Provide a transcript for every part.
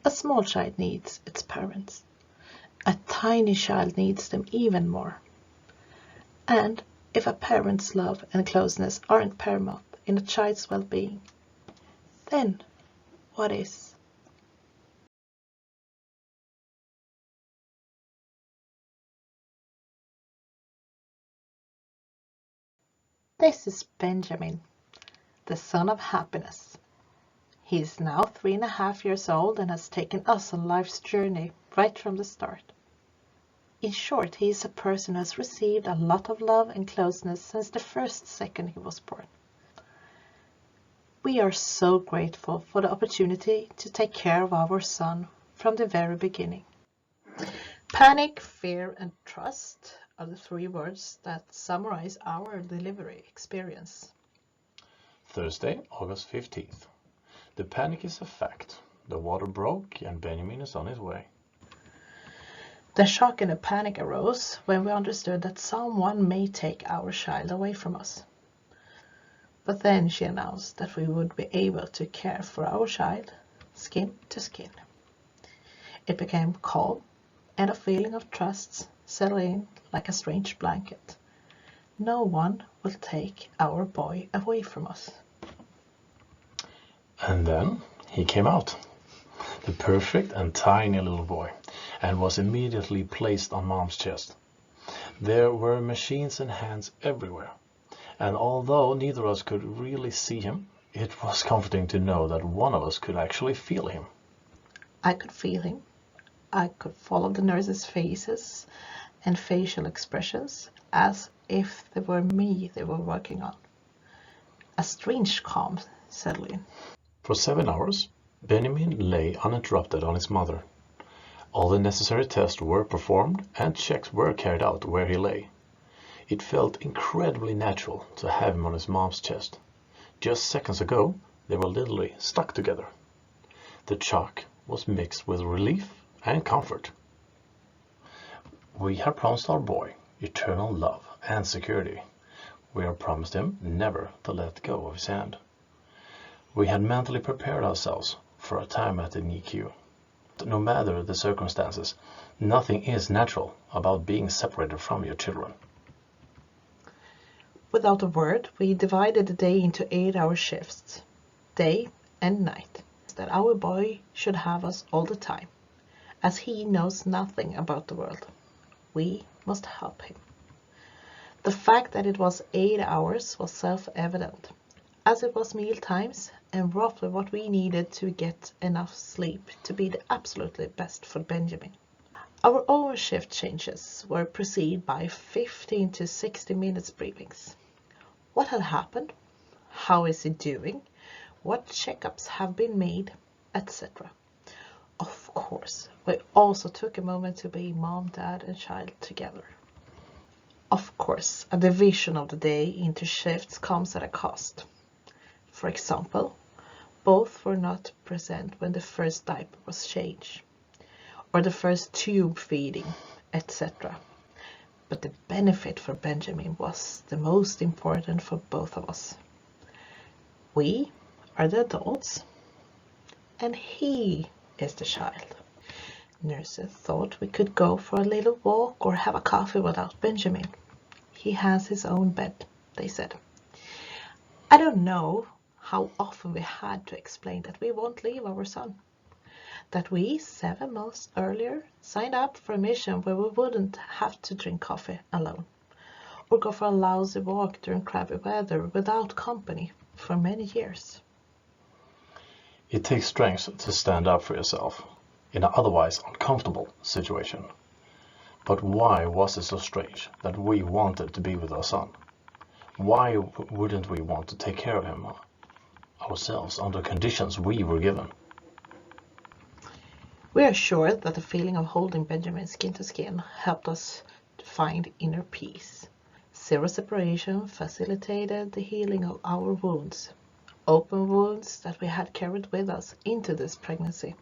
A small child needs its parents. A tiny child needs them even more. And if a parent's love and closeness aren't paramount in a child's well-being, then what is? This is Benjamin, the son of happiness. He is now 3.5 years old and has taken us on life's journey right from the start. In short, he is a person who has received a lot of love and closeness since the first second he was born. We are so grateful for the opportunity to take care of our son from the very beginning. Panic, fear, and trust are the 3 words that summarize our delivery experience. Thursday, August 15th. The panic is a fact. The water broke and Benjamin is on his way. The shock and the panic arose when we understood that someone may take our child away from us. But then she announced that we would be able to care for our child, skin to skin. It became calm, and a feeling of trust settled in like a strange blanket. No one will take our boy away from us. And then he came out, the perfect and tiny little boy, and was immediately placed on Mom's chest. There were machines and hands everywhere, and although neither of us could really see him, it was comforting to know that one of us could actually feel him. I could feel him. I could follow the nurses' faces and facial expressions as if they were me they were working on. A strange calm settled in. For 7 hours, Benjamin lay uninterrupted on his mother. All the necessary tests were performed and checks were carried out where he lay. It felt incredibly natural to have him on his mom's chest. Just seconds ago, they were literally stuck together. The shock was mixed with relief and comfort. We have promised our boy eternal love and security. We have promised him never to let go of his hand. We had mentally prepared ourselves for a time at the NICU. No matter the circumstances, nothing is natural about being separated from your children. Without a word, we divided the day into 8-hour shifts, day and night, that our boy should have us all the time, as he knows nothing about the world. We must help him. The fact that it was 8 hours was self-evident, as it was meal times and roughly what we needed to get enough sleep to be the absolutely best for Benjamin. Our own shift changes were preceded by 15 to 60 minutes briefings. What had happened? How is he doing? What checkups have been made? Etc. Of course, we also took a moment to be mom, dad, and child together. Of course, a division of the day into shifts comes at a cost. For example, both were not present when the first diaper was changed, or the first tube feeding, etc. But the benefit for Benjamin was the most important for both of us. We are the adults, and he is the child. Nurses thought we could go for a little walk or have a coffee without Benjamin. He has his own bed, they said. I don't know how often we had to explain that we won't leave our son. That we, 7 months earlier, signed up for a mission where we wouldn't have to drink coffee alone, or go for a lousy walk during crappy weather without company for many years. It takes strength to stand up for yourself in an otherwise uncomfortable situation. But why was it so strange that we wanted to be with our son? Why wouldn't we want to take care of him ourselves under conditions we were given? We are sure that the feeling of holding Benjamin skin to skin helped us to find inner peace. Zero separation facilitated the healing of our wounds, open wounds that we had carried with us into this pregnancy,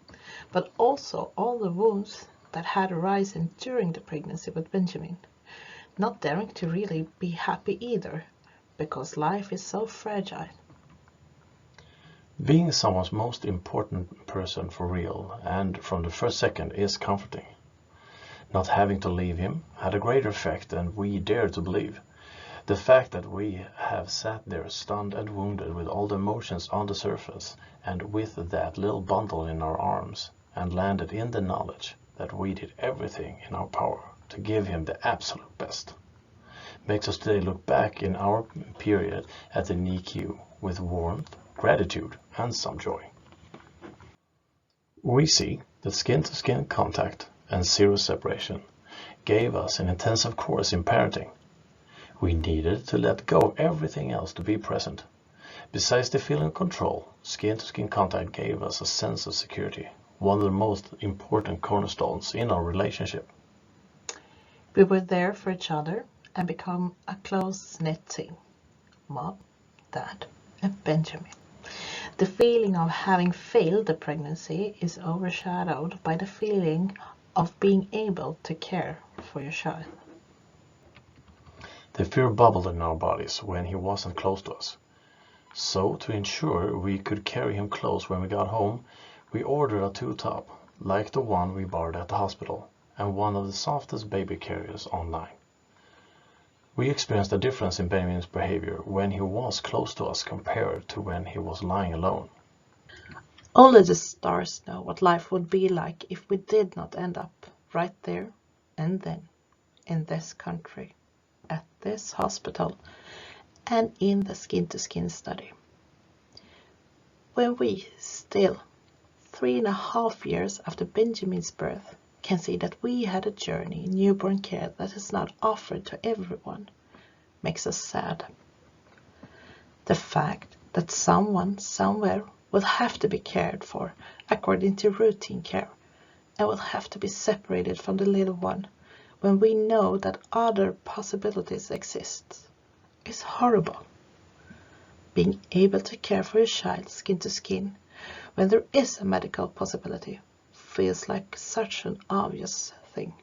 but also all the wounds that had arisen during the pregnancy with Benjamin, not daring to really be happy either, because life is so fragile. Being someone's most important person for real and from the first second is comforting. Not having to leave him had a greater effect than we dared to believe. The fact that we have sat there stunned and wounded with all the emotions on the surface and with that little bundle in our arms and landed in the knowledge that we did everything in our power to give him the absolute best makes us today look back in our period at the NICU with warmth, gratitude and some joy. We see that skin-to-skin contact and zero separation gave us an intensive course in parenting. We needed to let go of everything else to be present. Besides the feeling of control, skin-to-skin contact gave us a sense of security, one of the most important cornerstones in our relationship. We were there for each other and become a close-knit team. Mom, Dad, and Benjamin. The feeling of having failed the pregnancy is overshadowed by the feeling of being able to care for your child. The fear bubbled in our bodies when he wasn't close to us. So, to ensure we could carry him close when we got home, we ordered a two-top, like the one we borrowed at the hospital, and one of the softest baby carriers online. We experienced a difference in Benjamin's behavior when he was close to us compared to when he was lying alone. Only the stars know what life would be like if we did not end up right there and then, in this country, at this hospital, and in the skin-to-skin study. When we still, 3.5 years after Benjamin's birth, can see that we had a journey in newborn care that is not offered to everyone, makes us sad. The fact that someone somewhere will have to be cared for according to routine care and will have to be separated from the little one when we know that other possibilities exist is horrible. Being able to care for your child skin to skin when there is a medical possibility feels like such an obvious thing.